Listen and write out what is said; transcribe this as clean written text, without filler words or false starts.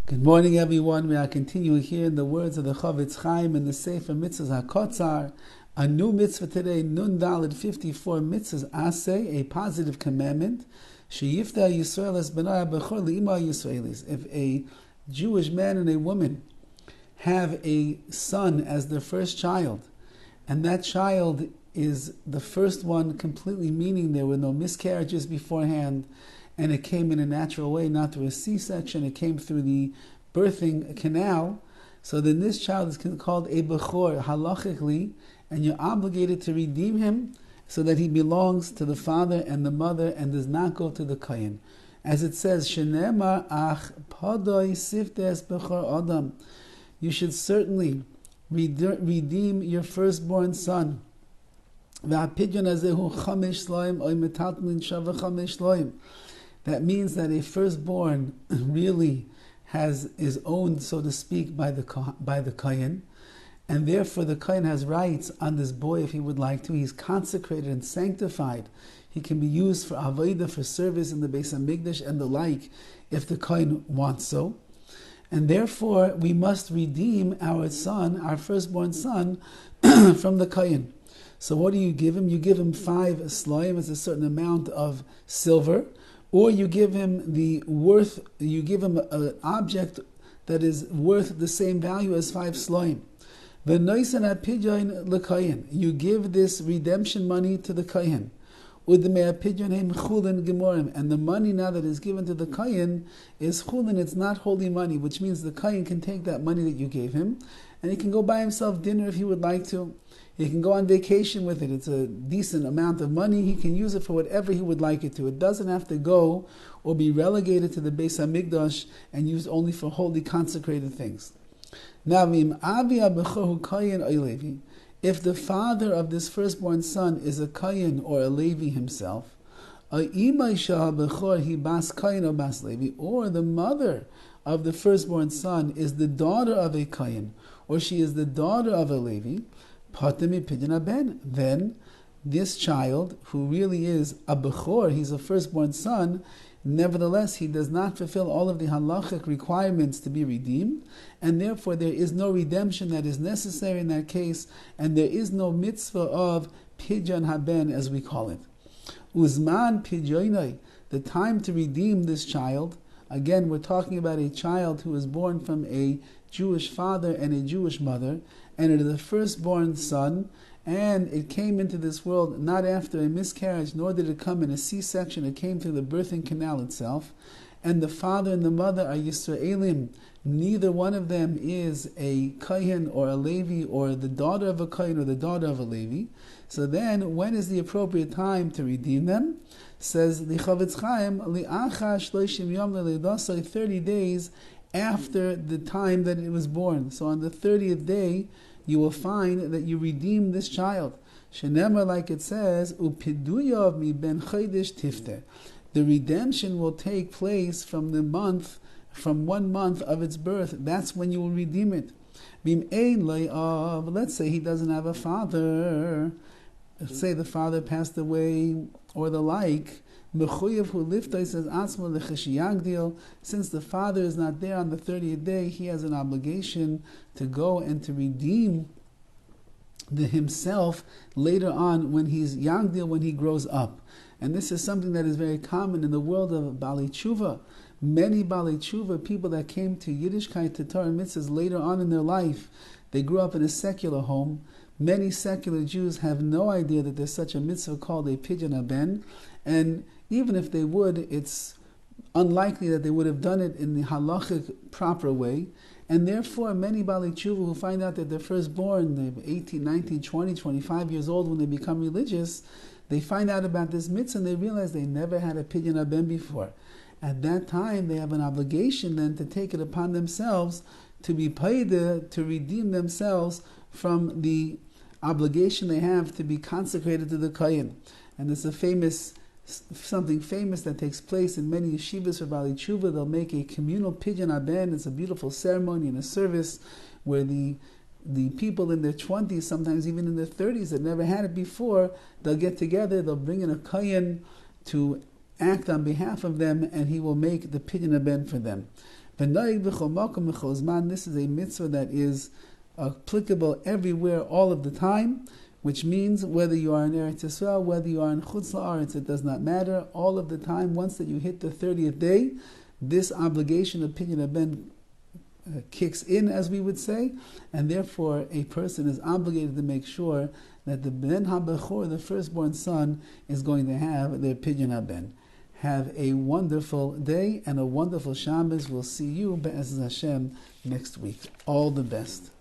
Good morning, everyone. We are continuing here in the words of the Horowitz in the Sefer HaMitzvos HaKotzar. A new mitzvah today, Nun Daled 54 mitzvahs aseh, a positive commandment. Sheyifta Yisrael es benai bechor li'ima Yisraelis. If a Jewish man and a woman have a son as their first child, and that child is the first one completely, meaning there were no miscarriages beforehand, and it came in a natural way, not through a C-section, it came through the birthing canal, so then this child is called a bechor halachically, and you're obligated to redeem him so that he belongs to the father and the mother and does not go to the kohen. As it says, Shenemar ach padoi siftes bechor adam. You should certainly redeem your firstborn son. Pidyan HaBen. That means that a firstborn really is owned, so to speak, by the kohen, and therefore the kohen has rights on this boy if he would like to. He's consecrated and sanctified. He can be used for avodah, for service in the Beis HaMikdash and the like, if the kohen wants so. And therefore we must redeem our son, our firstborn son, from the kohen. So what do you give him? You give him 5 sloim, as a certain amount of silver, or you give him an object that is worth the same value as 5 sloim. You give this redemption money to the kohen. And the money now that is given to the kohen is chulin, it's not holy money, which means the kohen can take that money that you gave him, and he can go buy himself dinner if he would like to. He can go on vacation with it. It's a decent amount of money. He can use it for whatever he would like it to. It doesn't have to go or be relegated to the Beis HaMikdash and used only for holy consecrated things. Now, if the father of this firstborn son is a kohen or a Levi himself, or the mother of the firstborn son is the daughter of a kohen, or she is the daughter of a Levi, Pidyan HaBen, then this child, who really is a bechor, he's a firstborn son, nevertheless he does not fulfill all of the halachic requirements to be redeemed, and therefore there is no redemption that is necessary in that case, and there is no mitzvah of Pidyan HaBen, as we call it. Uzman Pidyanai, the time to redeem this child. Again, we're talking about a child who is born from a Jewish father and a Jewish mother, and it is the firstborn son, and it came into this world not after a miscarriage, nor did it come in a C-section, it came through the birthing canal itself, and the father and the mother are Yisraelim. Neither one of them is a kohen or a Levi, or the daughter of a kohen or the daughter of a Levi. So then, when is the appropriate time to redeem them? Says the Horowitz, 30 days after the time that it was born. So on the 30th day, you will find that you redeem this child. Shenemar, like it says, Upiduyav mi ben chodesh tifter. The redemption will take place from 1 month of its birth. That's when you will redeem it. Let's say he doesn't have a father. Let's say the father passed away or the like. Since the father is not there on the 30th day, he has an obligation to go and to redeem himself later on when he's yagdil, when he grows up. And this is something that is very common in the world of Balei Tshuva. Many Balei Tshuva, people that came to Yiddishkeit, to Torah and mitzvahs later on in their life, they grew up in a secular home. Many secular Jews have no idea that there's such a mitzvah called a Pidyan HaBen, and even if they would, it's unlikely that they would have done it in the halachic proper way, and therefore many Balei Tshuva who find out that they're firstborn, they're 18, 19, 20, 25 years old when they become religious, they find out about this mitzvah and they realize they never had a Pidyan HaBen before. At that time, they have an obligation then to take it upon themselves to be paid, to redeem themselves from the obligation they have to be consecrated to the kohen. And it's something famous that takes place in many yeshivas for Balei Tshuva. They'll make a communal Pidyan HaBen. It's a beautiful ceremony and a service where the people in their 20s, sometimes even in their 30s, that never had it before, they'll get together, they'll bring in a kohen to act on behalf of them, and he will make the Pidyan HaBen for them. This is a mitzvah that is applicable everywhere, all of the time, which means whether you are in Eretz Yisrael, whether you are in Chutz La'aretz, it does not matter. All of the time, once that you hit the 30th day, this obligation of Pidyan HaBen kicks in, as we would say, and therefore a person is obligated to make sure that the Ben HaBechor, the firstborn son, is going to have their Pidyan HaBen. Have a wonderful day and a wonderful Shabbos. We'll see you, Be'ez Hashem, next week. All the best.